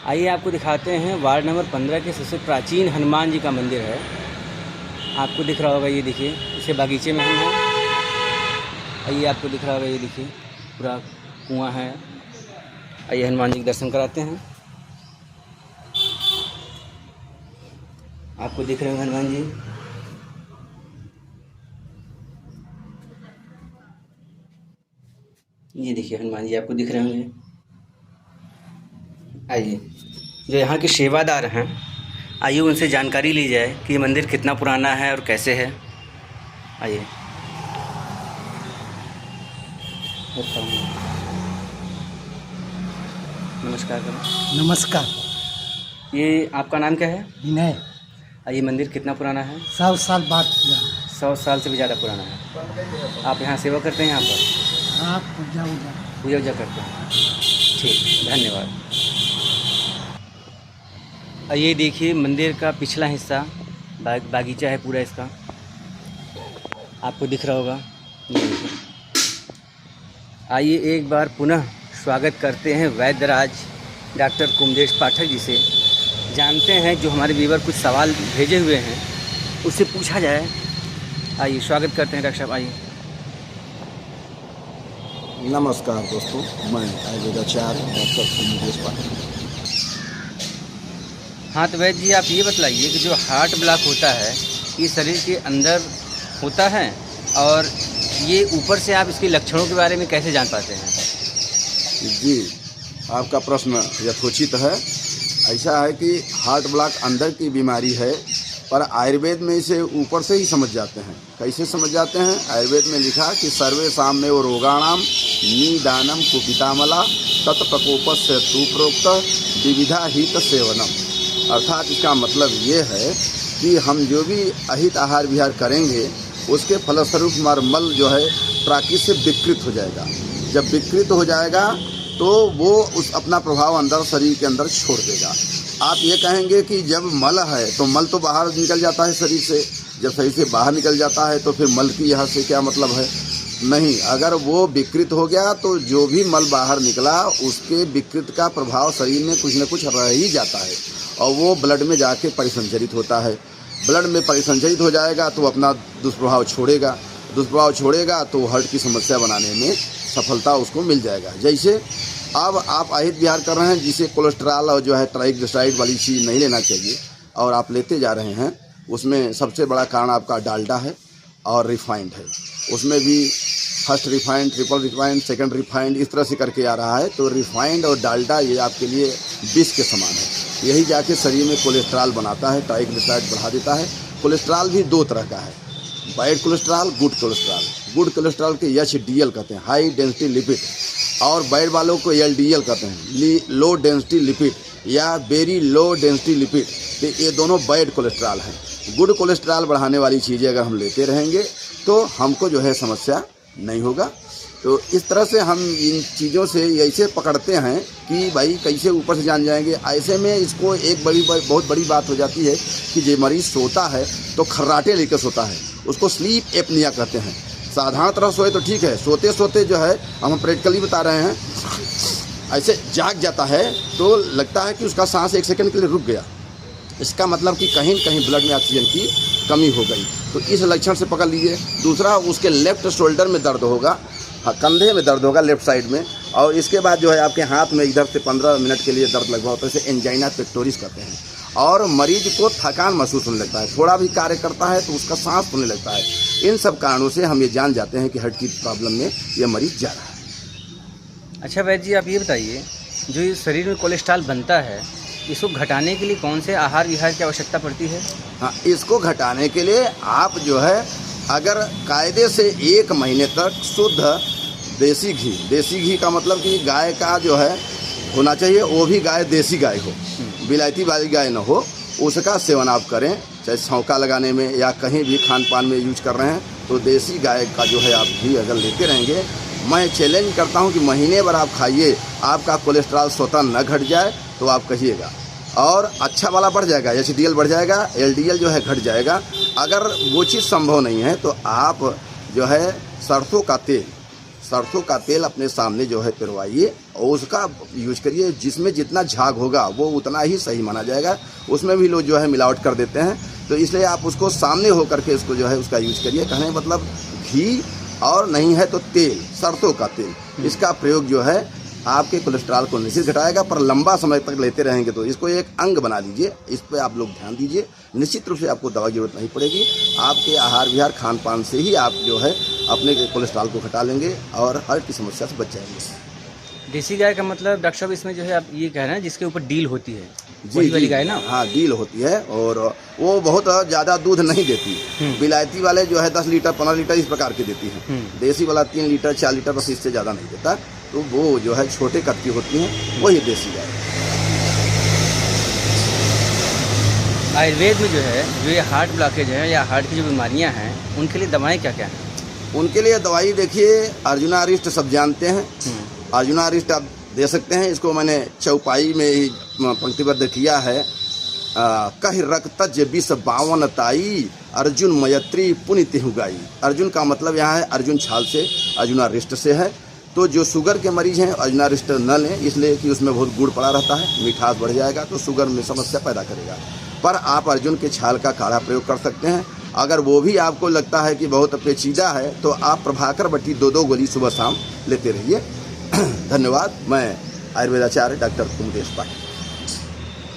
आइए आपको दिखाते हैं वार्ड नंबर 15 के सबसे प्राचीन हनुमान जी का मंदिर है। आपको दिख रहा होगा, ये देखिए, इसे बागीचे में हम हैं। आइए आपको दिख रहा होगा, ये देखिए पूरा कुआं है। आइए हनुमान जी के दर्शन कराते हैं। आपको दिख रहे हैं हनुमान जी। ये देखिए हनुमान जी आपको दिख रहे होंगे। आइए, जो यहाँ के सेवादार हैं, आइए उनसे जानकारी ली जाए कि ये मंदिर कितना पुराना है और कैसे है। आइए। नमस्कार करें। नमस्कार। ये आपका नाम क्या है? विनय। ये मंदिर कितना पुराना है? 100 साल बाद किया। 100 साल से भी ज़्यादा पुराना है। आप यहाँ सेवा करते हैं? यहाँ पर हाँ, पूजा उजा करते हैं। ठीक, धन्यवाद। ये देखिए मंदिर का पिछला हिस्सा, बागीचा है पूरा इसका, आपको दिख रहा होगा। ये देखिए। आइए एक बार पुनः स्वागत करते हैं वैद्यराज डॉक्टर कुमदेश पाठक जी से। जानते हैं जो हमारे व्यूअर कुछ सवाल भेजे हुए हैं, उससे पूछा जाए। आइए स्वागत करते हैं डॉक्टर साहब। आइए। नमस्कार दोस्तों, मैं आयुर्वेदाचार्य डॉक्टर कुमदेश पाठक। हाँ तो वैद्य जी, आप ये बतलाइए कि जो हार्ट ब्लॉक होता है ये शरीर के अंदर होता है, और ये ऊपर से आप इसके लक्षणों के बारे में कैसे जान पाते हैं? जी, आपका प्रश्न यथोचित है। ऐसा है कि हार्ट ब्लॉक अंदर की बीमारी है, पर आयुर्वेद में इसे ऊपर से ही समझ जाते हैं। कैसे समझ जाते हैं? आयुर्वेद में लिखा कि सर्वे साम्य वो रोगाणाम निदानम कुपितामला तत्प्रकोपस्य सुप्रोक्त विविधा हित सेवनम। अर्थात इसका मतलब ये है कि हम जो भी अहित आहार विहार करेंगे उसके फलस्वरूप हमारा मल जो है प्राकृत से विकृत हो जाएगा। जब विकृत हो जाएगा तो वो उस अपना प्रभाव अंदर शरीर के अंदर छोड़ देगा। आप ये कहेंगे कि जब मल है तो मल तो बाहर निकल जाता है शरीर से, जब शरीर से बाहर निकल जाता है तो फिर मल की यहाँ से क्या मतलब है? नहीं, अगर वो विकृत हो गया तो जो भी मल बाहर निकला उसके विकृत का प्रभाव शरीर में कुछ न कुछ रह ही जाता है, और वो ब्लड में जाके परिसंचरित होता है। ब्लड में परिसंचरित हो जाएगा तो अपना दुष्प्रभाव छोड़ेगा तो हार्ट की समस्या बनाने में सफलता उसको मिल जाएगा। जैसे अब आप अहित विहार कर रहे हैं, जिसे कोलेस्ट्रॉल और जो है ट्राइग्लिसराइड वाली चीज़ नहीं लेना चाहिए, और आप लेते जा रहे हैं, उसमें सबसे बड़ा कारण आपका डालडा है और रिफाइंड है। उसमें भी first refined, triple refined, second refined, इस तरह से करके आ रहा है। तो रिफाइंड और डालडा ये आपके लिए विष के समान है। यही जाके शरीर में कोलेस्ट्रॉल बनाता है, ट्राइग्लिसराइड बढ़ा देता है। कोलेस्ट्रॉल भी दो तरह का है, bad cholesterol, good cholesterol. Good cholesterol के एचडीएल कहते हैं, हाई डेंसिटी लिपिड, और बैड वालों को एलडीएल कहते हैं, लो डेंसिटी लिपिड या वेरी लो डेंसिटी लिपिड। तो ये दोनों बैड कोलेस्ट्रॉल हैं। गुड कोलेस्ट्रॉल बढ़ाने वाली चीज़ें अगर हम लेते रहेंगे तो हमको जो है समस्या नहीं होगा। तो इस तरह से हम इन चीज़ों से ऐसे पकड़ते हैं कि भाई कैसे ऊपर से जान जाएंगे। ऐसे में इसको एक बहुत बड़ी बात हो जाती है कि जो मरीज़ सोता है तो खर्राटे लेकर सोता है, उसको स्लीप एपनिया कहते हैं। साधारण तरह सोए तो ठीक है, सोते सोते जो है, हम प्रैक्टिकली बता रहे हैं, ऐसे जाग जाता है तो लगता है कि उसका सांस एक सेकंड के लिए रुक गया। इसका मतलब कि कहीं न कहीं ब्लड में ऑक्सीजन की कमी हो गई। तो इस लक्षण से पकड़ लीजिए। दूसरा, उसके लेफ्ट शोल्डर में दर्द होगा, कंधे में दर्द होगा लेफ्ट साइड में, और इसके बाद जो है आपके हाथ में इधर से 15 मिनट के लिए दर्द लगभग होता है, इसे एंजाइना पेक्टोरिस कहते हैं। और मरीज को थकान महसूस होने लगता है, थोड़ा भी कार्य करता है तो उसका सांस फूलने लगता है। इन सब कारणों से हम ये जान जाते हैं कि हार्ट की प्रॉब्लम में ये मरीज जा रहा है। अच्छा वैद्य जी, आप ये बताइए, जो ये शरीर में कोलेस्ट्रॉल बनता है, इसको घटाने के लिए कौन से आहार विहार की आवश्यकता पड़ती है? हाँ, इसको घटाने के लिए आप जो है अगर कायदे से 1 महीने तक शुद्ध देसी घी का मतलब कि गाय का जो है होना चाहिए, वो भी गाय देसी गाय हो, विलायती वाली गाय न हो, उसका सेवन आप करें। चाहे छौंका लगाने में या कहीं भी खान पान में यूज कर रहे हैं तो देसी गाय का जो है आप घी अगर लेते रहेंगे, मैं चैलेंज करता हूं कि महीने भर आप खाइए, आपका कोलेस्ट्रॉल स्वतः न घट जाए तो आप कहिएगा, और अच्छा वाला बढ़ जाएगा, एचडीएल बढ़ जाएगा, एलडीएल जो है घट जाएगा। अगर वो चीज़ संभव नहीं है तो आप जो है सरसों का तेल सरसों का तेल अपने सामने जो है पिरवाइए और उसका यूज करिए। जिसमें जितना झाग होगा वो उतना ही सही माना जाएगा। उसमें भी लोग जो है मिलावट कर देते हैं, तो इसलिए आप उसको सामने हो करके इसको जो है उसका यूज करिए। कहने का मतलब घी और नहीं है तो तेल, सरसों का तेल, इसका प्रयोग जो है आपके कोलेस्ट्रॉल को निश्चित घटाएगा। पर लंबा समय तक लेते रहेंगे तो इसको एक अंग बना लीजिए। इस पर आप लोग ध्यान दीजिए। निश्चित रूप से आपको दवा की जरूरत नहीं पड़ेगी। आपके आहार विहार खान पान से ही आप जो है अपने कोलेस्ट्रॉल को घटा लेंगे और हार्ट की समस्या से बच जाएंगे। देसी गाय का मतलब डॉक्टर साहब इसमें जो है आप ये कह रहे हैं जिसके ऊपर डील होती है, जी वही वाली जी गाय ना? हाँ, डील होती है और वो बहुत ज़्यादा दूध नहीं देती। विलायती वाले जो है 10 लीटर 15 लीटर इस प्रकार के देती हैं। देसी वाला 3 लीटर 4 लीटर बस, इससे ज़्यादा नहीं देता। तो वो जो है छोटे कद की होती हैं, वही देसी गाय। आयुर्वेद में जो है जो ये हार्ट ब्लॉकेज है या हार्ट की जो बीमारियां हैं उनके लिए दवाएं क्या क्या हैं? उनके लिए दवाई देखिए, अर्जुना अरिष्ट सब जानते हैं। अर्जुना अरिष्ट आप दे सकते हैं। इसको मैंने चौपाई में ही पंक्तिबद्ध किया है। कह रक्त विष 52 ताई, अर्जुन मयत्री पुण्य तिहु गाई। अर्जुन का मतलब यहाँ है अर्जुन छाल से, अर्जुना अरिष्ट से है। तो जो शुगर के मरीज हैं अर्जुना अरिष्ट न लें, इसलिए कि उसमें बहुत गुड़ पड़ा रहता है, मिठास बढ़ जाएगा तो शुगर में समस्या पैदा करेगा। पर आप अर्जुन के छाल का काढ़ा प्रयोग कर सकते हैं। अगर वो भी आपको लगता है कि बहुत पेचीदा है तो आप प्रभाकर बट्टी 2-2 गोली सुबह शाम लेते रहिए। धन्यवाद। मैं आयुर्वेदाचार्य डॉक्टर कुमदेश पाटिल।